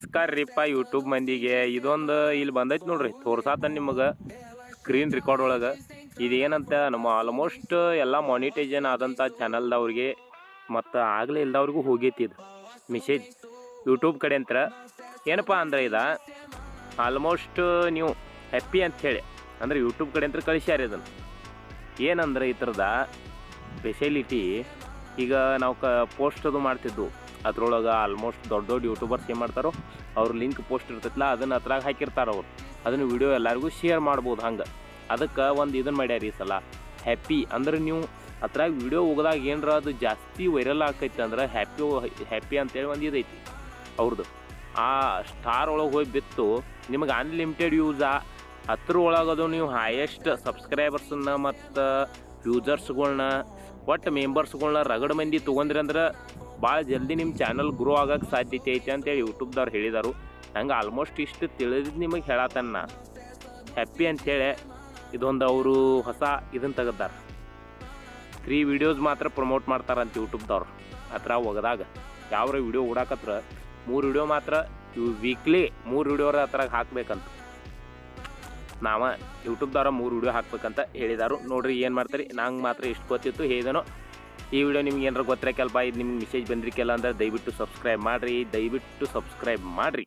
ನಮಸ್ಕಾರ ರೀಪ್ಪ ಯೂಟ್ಯೂಬ್ ಮಂದಿಗೆ ಇದೊಂದು ಇಲ್ಲಿ ಬಂದೈತಿ ನೋಡ್ರಿ ತೋರ್ಸಾತ ನಿಮಗೆ ಸ್ಕ್ರೀನ್ ರೆಕಾರ್ಡ್ ಒಳಗೆ ಇದೇನಂತ ನಮ್ಮ ಆಲ್ಮೋಸ್ಟ್ ಎಲ್ಲ ಮಾನಿಟೈಸೇಷನ್ ಆದಂಥ ಚಾನಲ್ದವ್ರಿಗೆ ಮತ್ತು ಆಗಲೇ ಇಲ್ದವ್ರಿಗೂ ಹೋಗೈತಿ ಇದು ಮೆಸೇಜ್ ಯೂಟ್ಯೂಬ್ ಕಡೆ ಅಂತ ಏನಪ್ಪ ಅಂದ್ರೆ ಇದು ಆಲ್ಮೋಸ್ಟ್ ನೀವು ಹ್ಯಾಪಿ ಅಂಥೇಳಿ ಅಂದರೆ ಯೂಟ್ಯೂಬ್ ಕಡೆ ಅಂತ ಕಳಿಸ್ಯಾರ ಇದನ್ನು ಏನಂದ್ರೆ ಈ ಥರದ ಸ್ಪೆಷಲಿಟಿ ಈಗ ನಾವು ಪೋಸ್ಟ್ ಅದು ಮಾಡ್ತಿದ್ವು ಅದ್ರೊಳಗೆ ಆಲ್ಮೋಸ್ಟ್ ದೊಡ್ಡ ದೊಡ್ಡ ಯೂಟ್ಯೂಬರ್ಸ್ ಏನು ಮಾಡ್ತಾರೋ ಅವ್ರ ಲಿಂಕ್ ಪೋಸ್ಟ್ ಇರ್ತೈತಲ್ಲ ಅದನ್ನು ಅದ್ರಾಗ ಹಾಕಿರ್ತಾರೆ ಅವ್ರು ಅದನ್ನು ವಿಡಿಯೋ ಎಲ್ಲರಿಗೂ ಶೇರ್ ಮಾಡ್ಬೋದು ಹಂಗೆ ಅದಕ್ಕೆ ಒಂದು ಇದನ್ನು ಮಾಡ್ಯಾರ ಈ ಸಲ ಹ್ಯಾಪಿ ಅಂದ್ರೆ ನೀವು ಅದ್ರಾಗ ವಿಡಿಯೋ ಹೋಗೋದಾಗ ಏನರ ಅದು ಜಾಸ್ತಿ ವೈರಲ್ ಆಕೈತಿ ಅಂದ್ರೆ ಹ್ಯಾಪಿ ಅಂತೇಳಿ ಒಂದು ಇದೈತಿ ಅವ್ರದ್ದು ಆ ಸ್ಟಾರ್ ಒಳಗೆ ಹೋಗಿ ಬಿತ್ತು ನಿಮಗೆ ಅನ್ಲಿಮಿಟೆಡ್ ಯೂಸಾ ಅದ್ರ ಒಳಗದು ನೀವು ಹೈಯೆಸ್ಟ್ ಸಬ್ಸ್ಕ್ರೈಬರ್ಸನ್ನ ಮತ್ತು ಯೂಸರ್ಸ್ಗಳ್ನ ಒಟ್ಟು ಮೆಂಬರ್ಸ್ಗಳ್ನ ರಗಡ್ ಮಂದಿ ತೊಗೊಂಡ್ರಿ ಅಂದ್ರೆ ಭಾಳ ಜಲ್ದಿ ನಿಮ್ಮ ಚಾನಲ್ ಗ್ರೋ ಆಗೋಕ್ಕೆ ಸಾಧ್ಯತೆ ಐತೆ ಅಂತೇಳಿ ಯೂಟ್ಯೂಬ್ದವ್ರು ಹೇಳಿದರು ನಂಗೆ ಆಲ್ಮೋಸ್ಟ್ ಇಷ್ಟು ತಿಳಿದಿದ್ದು ನಿಮಗೆ ಹೇಳತ್ತನ್ನ ಹ್ಯಾಪಿ ಅಂಥೇಳಿ ಇದೊಂದು ಅವರು ಹೊಸ ಇದನ್ನು ತೆಗೆದಾರೆ 3 ವಿಡಿಯೋಸ್ ಮಾತ್ರ ಪ್ರಮೋಟ್ ಮಾಡ್ತಾರಂತ ಯೂಟ್ಯೂಬ್ದವ್ರು ಹತ್ರ ಒಗದಾಗ ಯಾವ್ರ ವಿಡಿಯೋ ಹುಡಾಕತ್ರ 3 ವಿಡಿಯೋ ಮಾತ್ರ ವೀಕ್ಲಿ 3 ವಿಡಿಯೋರ ಹತ್ರ ಹಾಕ್ಬೇಕಂತ ನಾವು ಯೂಟ್ಯೂಬ್ದವ್ರ 3 ವಿಡಿಯೋ ಹಾಕ್ಬೇಕಂತ ಹೇಳಿದಾರು ನೋಡ್ರಿ ಏನು ಮಾಡ್ತಾರೆ ನಂಗೆ ಮಾತ್ರ ಇಷ್ಟು ಗೊತ್ತಿತ್ತು ಹೇಳಿದನೋ ಈ ವಿಡಿಯೋ ನಿಮ್ಗೆ ಏನಾರು ಗೊತ್ತಿರಕ್ಕೆಲ್ಪ ಇದು ನಿಮ್ಗೆ ಮೆಸೇಜ್ ಬಂದಿರಕ್ಕೆಲ್ಲ ಅಂದ್ರೆ ದಯವಿಟ್ಟು ಸಬ್ಸ್ಕ್ರೈಬ್ ಮಾಡಿರಿ